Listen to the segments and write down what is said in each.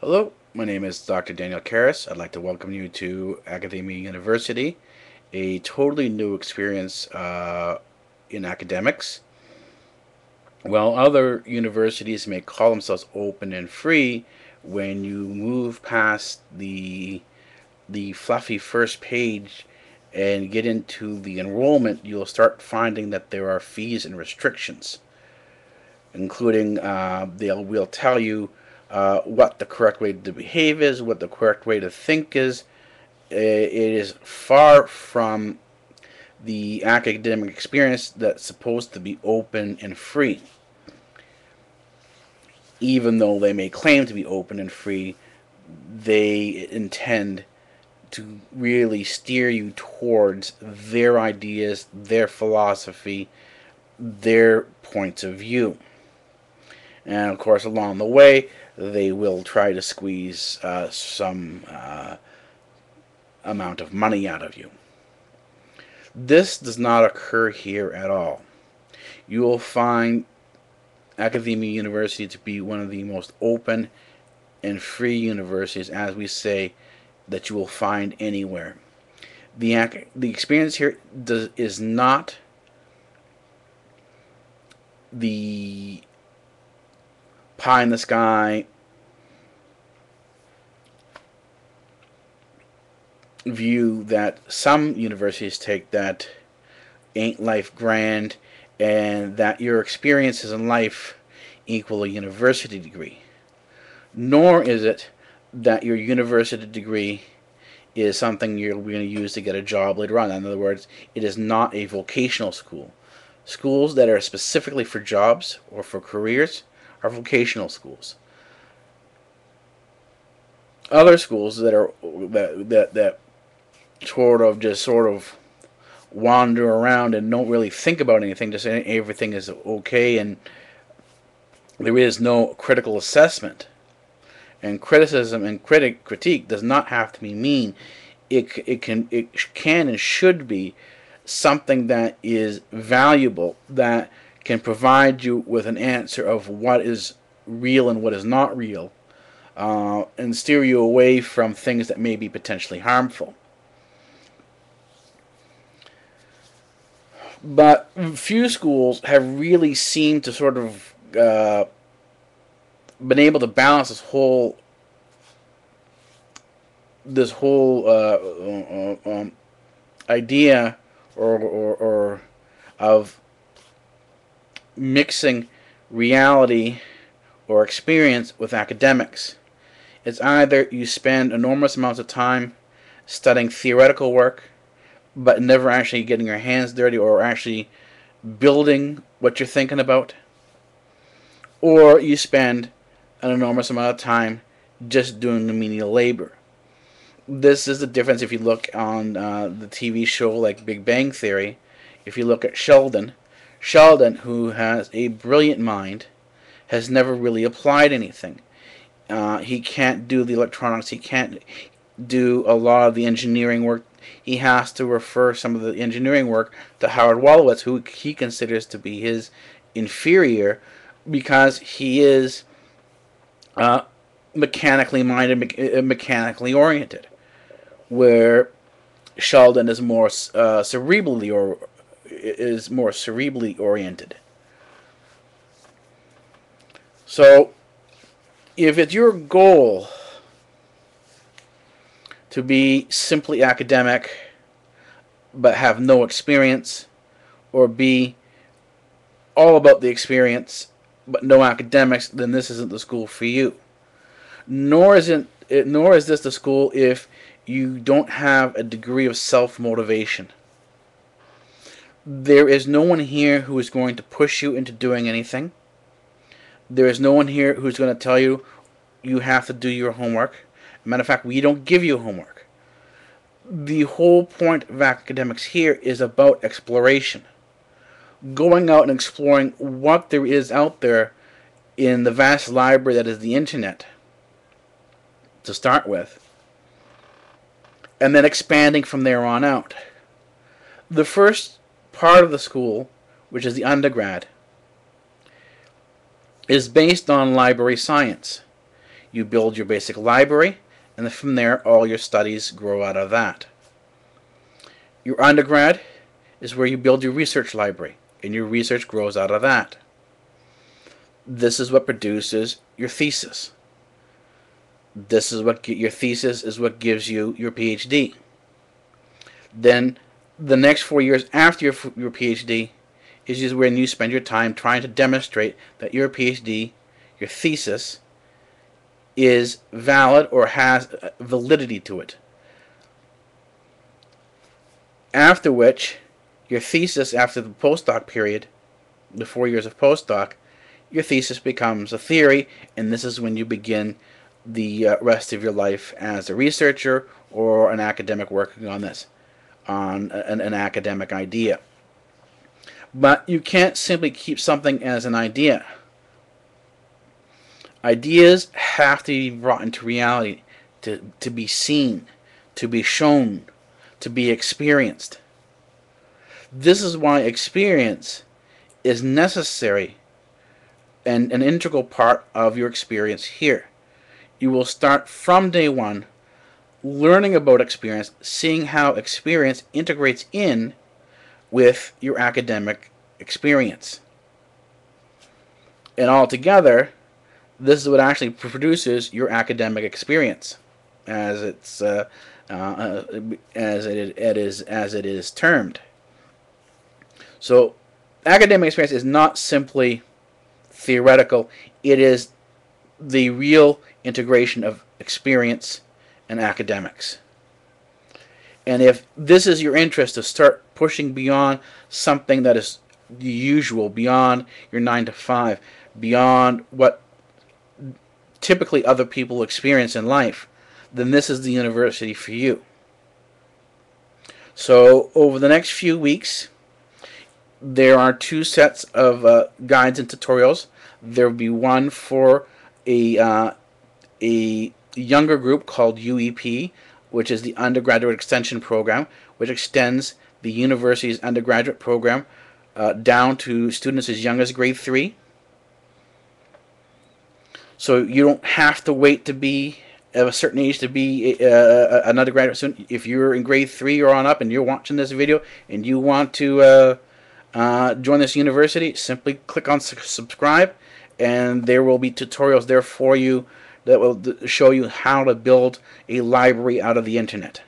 Hello, my name is Dr. Daniel Karras. I'd like to welcome you to Academia University, a totally new experience in academics. While other universities may call themselves open and free, when you move past the fluffy first page and get into the enrollment, you'll start finding that there are fees and restrictions, including will tell you what the correct way to behave is, what the correct way to think is. It is far from the academic experience that's supposed to be open and free. Even though they may claim to be open and free, they intend to really steer you towards their ideas, their philosophy, their points of view. And of course, along the way, they will try to squeeze some amount of money out of you. This does not occur here at all. You will find Academia University to be one of the most open and free universities, as we say, that you will find anywhere. The experience here is not the pie in the sky view that some universities take, that ain't life grand and that your experiences in life equal a university degree. Nor is it that your university degree is something you're going to use to get a job later on. In other words, it is not a vocational school. Schools that are specifically for jobs or for careers are vocational schools. Other schools that are that sort of wander around and don't really think about anything, just everything is okay, and there is no critical assessment. And criticism and critique does not have to be mean. It can and should be something that is valuable, that can provide you with an answer of what is real and what is not real, and steer you away from things that may be potentially harmful. But few schools have really seemed to sort of been able to balance this whole idea or of mixing reality or experience with academics. It's either you spend enormous amounts of time studying theoretical work, but never actually getting your hands dirty or actually building what you're thinking about, or you spend an enormous amount of time just doing the menial labor. This is the difference if you look on the TV show like Big Bang Theory. If you look at Sheldon, who has a brilliant mind, has never really applied anything. He can't do the electronics. He can't do a lot of the engineering work. He has to refer some of the engineering work to Howard Wolowitz, who he considers to be his inferior, because he is mechanically minded, mechanically oriented, where Sheldon is more cerebrally oriented. So, if it's your goal to be simply academic but have no experience, or be all about the experience but no academics, then this isn't the school for you. Nor is this the school if you don't have a degree of self-motivation. There is no one here who is going to push you into doing anything. There is no one here who's going to tell you you have to do your homework. Matter of fact, we don't give you homework. The whole point of academics here is about exploration. Going out and exploring what there is out there in the vast library that is the internet, to start with, and then expanding from there on out. The first part of the school, which is the undergrad, is based on library science. You build your basic library, and then from there all your studies grow out of that. Your undergrad is where you build your research library, and your research grows out of that. This is what produces your thesis. Your thesis is what gives you your PhD. Then the next 4 years after your PhD is just when you spend your time trying to demonstrate that your PhD, your thesis, is valid or has validity to it. After which, your thesis, after the postdoc period, the 4 years of postdoc, your thesis becomes a theory, and this is when you begin the rest of your life as a researcher or an academic working on this, on an academic idea. But you can't simply keep something as an idea. Ideas have to be brought into reality, to be seen, to be shown, to be experienced. This is why experience is necessary and an integral part of your experience here. You will start from day one learning about experience, seeing how experience integrates in with your academic experience. And altogether, this is what actually produces your academic experience, as it is termed. So, academic experience is not simply theoretical; it is the real integration of experience and academics. And if this is your interest, to start pushing beyond something that is usual, beyond your 9 to 5, beyond what typically other people experience in life, then this is the university for you. So over the next few weeks, there are 2 sets of guides and tutorials. There will be one for a younger group called UEP, which is the Undergraduate Extension Program, which extends the university's undergraduate program down to students as young as grade 3. So you don't have to wait to be of a certain age to be an undergraduate student. If you're in grade 3 or on up and you're watching this video and you want to join this university, simply click on subscribe, and there will be tutorials there for you that will show you how to build a library out of the internet.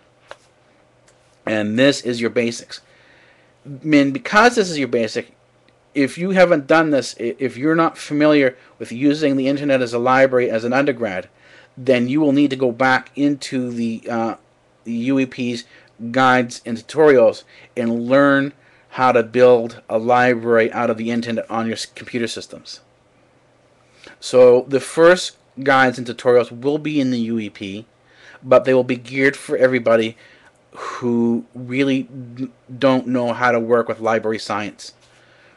And this is your basics. Because this is your basic, if you haven't done this, if you're not familiar with using the internet as a library as an undergrad, then you will need to go back into the UEP's guides and tutorials and learn how to build a library out of the internet on your computer systems. So the first guides and tutorials will be in the UEP, but they will be geared for everybody who really don't know how to work with library science,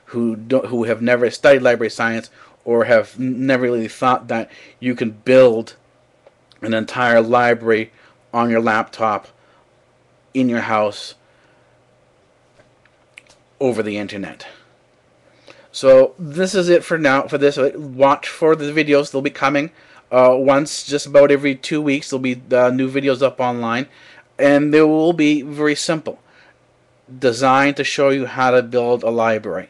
who have never studied library science, or have never really thought that you can build an entire library on your laptop in your house over the internet. So this is it for now. For this, watch for the videos. They'll be coming once, just about every 2 weeks. There'll be new videos up online, and they will be very simple, designed to show you how to build a library.